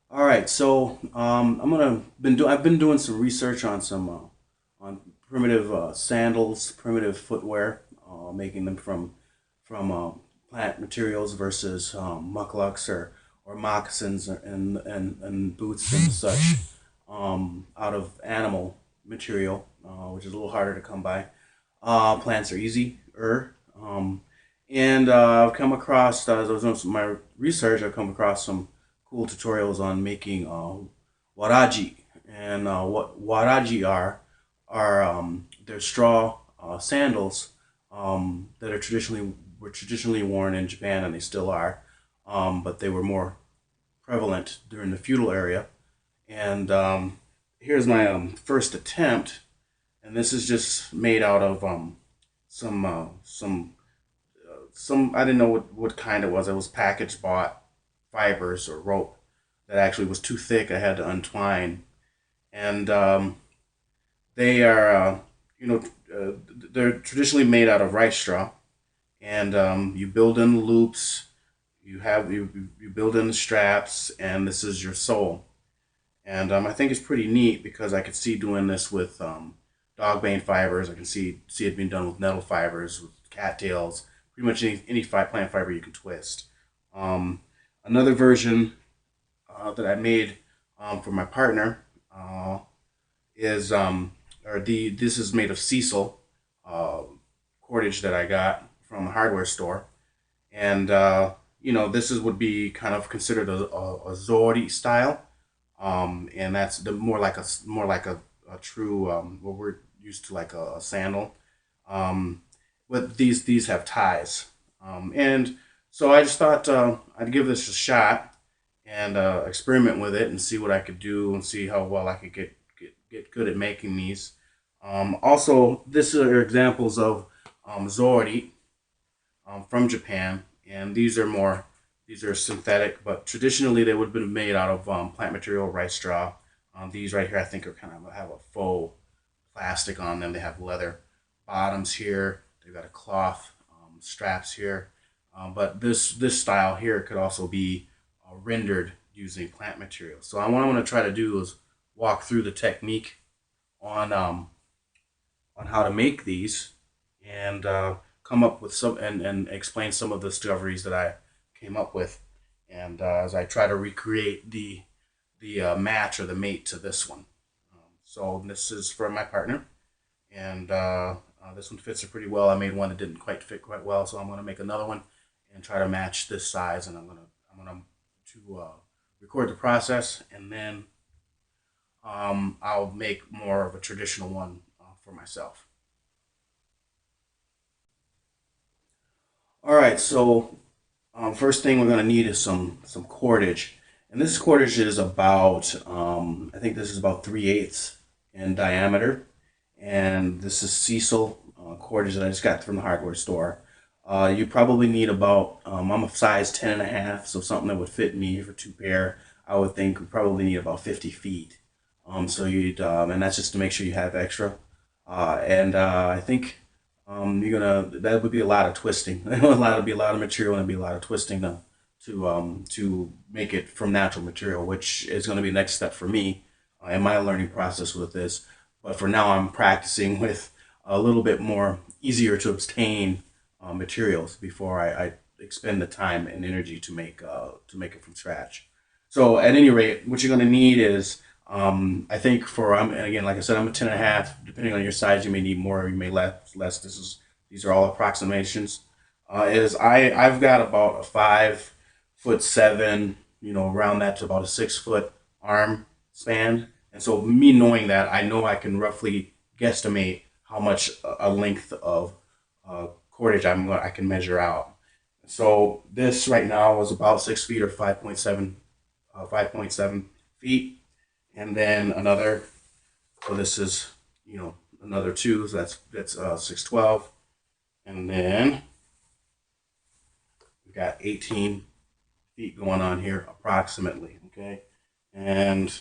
All right, so I've been doing some research on some on primitive sandals, primitive footwear, making them from plant materials versus mucklucks or moccasins and boots and such out of animal material, which is a little harder to come by. Plants are easier. And I've come across, as I was doing my research, I've come across some cool tutorials on making Waraji. And what Waraji are they're straw sandals that are were traditionally worn in Japan, and they still are, but they were more prevalent during the feudal era. And here's my first attempt, and this is just made out of some some I didn't know what kind it was. It was packaged bought fibers or rope that actually was too thick. I had to untwine, and they are you know they're traditionally made out of rice straw, and you build in the loops. You build in the straps, and this is your sole. And I think it's pretty neat because I could see doing this with dog bane fibers. I can see it being done with nettle fibers, with cattails, pretty much any plant fiber you can twist. Um, Another version that I made for my partner is or the this is made of sisal uh, cordage that I got from a hardware store, and this is would be kind of considered a zouri style, and that's the more like a true what we're used to like a sandal. Um, but these have ties, and so I just thought I'd give this a shot and experiment with it and see what I could do and see how well I could get good at making these. Also, this are examples of zoh-oh-dee from Japan, and these are synthetic, but traditionally they would have been made out of plant material, rice straw. These right here, I think, are kind of have a faux plastic on them. They have leather bottoms here. They've got a cloth straps here. But this style here could also be rendered using plant material. So what I'm going to try to do is walk through the technique on on how to make these and come up with and explain some of the discoveries that I came up with, and as I try to recreate the match or the mate to this one. So this is for my partner, and this one fits her pretty well. I made one that didn't quite fit quite well, so I'm going to make another one and try to match this size. And I'm gonna to record the process, and then I'll make more of a traditional one for myself. All right, so first thing we're gonna need is some cordage, and this cordage is about I think this is about 3/8 in diameter, and this is sisal cordage that I just got from the hardware store. You probably need about I'm a size 10 and a half, so something that would fit me for two pair. I would think we probably need about 50 feet. So you'd and that's just to make sure you have extra. And I think you're gonna that would be a lot of twisting. Be a lot of material and be a lot of twisting to make it from natural material, which is going to be the next step for me in my learning process with this. But for now, I'm practicing with a little bit more easier to obtain materials before I expend the time and energy to make it from scratch. So at any rate, what you're going to need is I think for and again, like I said, I'm a 10 and a half. Depending on your size, you may need more, you may less. These are all approximations. Is I've got about a 5'7", around that to about a 6 foot arm span, and so me knowing that, I know I can roughly guesstimate how much a length of cordage I can measure out. So this right now is about 6 feet or 5.7 feet, and then another. So this is another two. So that's 612, and then we got 18 feet going on here approximately. Okay, and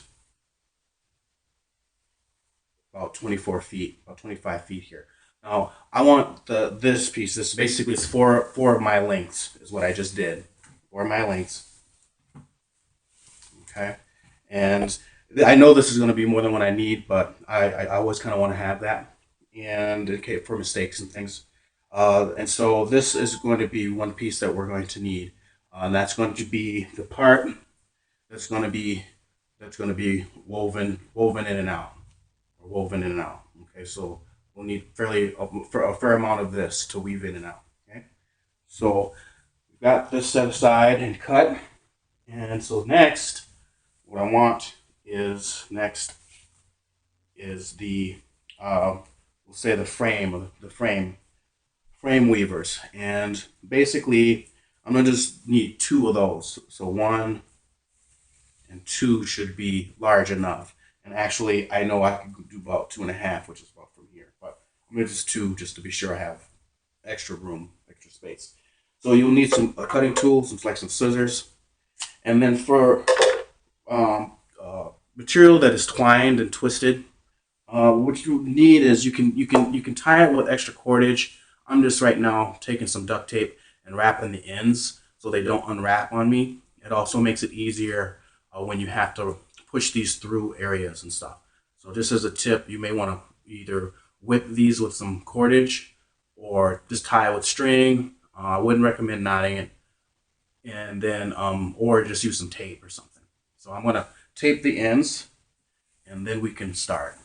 about 24 feet, about 25 feet here. Now I want this piece. This basically is four of my lengths is what I just did. Four of my lengths. Okay, And I know this is going to be more than what I need, but I always kind of want to have that, and okay, for mistakes and things. And so this is going to be one piece that we're going to need, and that's going to be the part that's going to be woven in and out, or woven in and out. Okay, so we'll need a fair amount of this to weave in and out. Okay, so we've got this set aside and cut, and so next, what I want is the we'll say the frame weavers, and basically I'm gonna just need two of those. So one and two should be large enough. And actually, I know I can do about 2.5, which is about from here. But I'm gonna just two just to be sure I have extra room, extra space. So you'll need some a cutting tool, some scissors, and then for material that is twined and twisted, what you need is you can tie it with extra cordage. I'm just right now taking some duct tape and wrapping the ends so they don't unwrap on me. It also makes it easier when you have to push these through areas and stuff. So just as a tip, you may want to either whip these with some cordage or just tie it with string. I wouldn't recommend knotting it, and then or just use some tape or something. So I'm gonna tape the ends, and then we can start.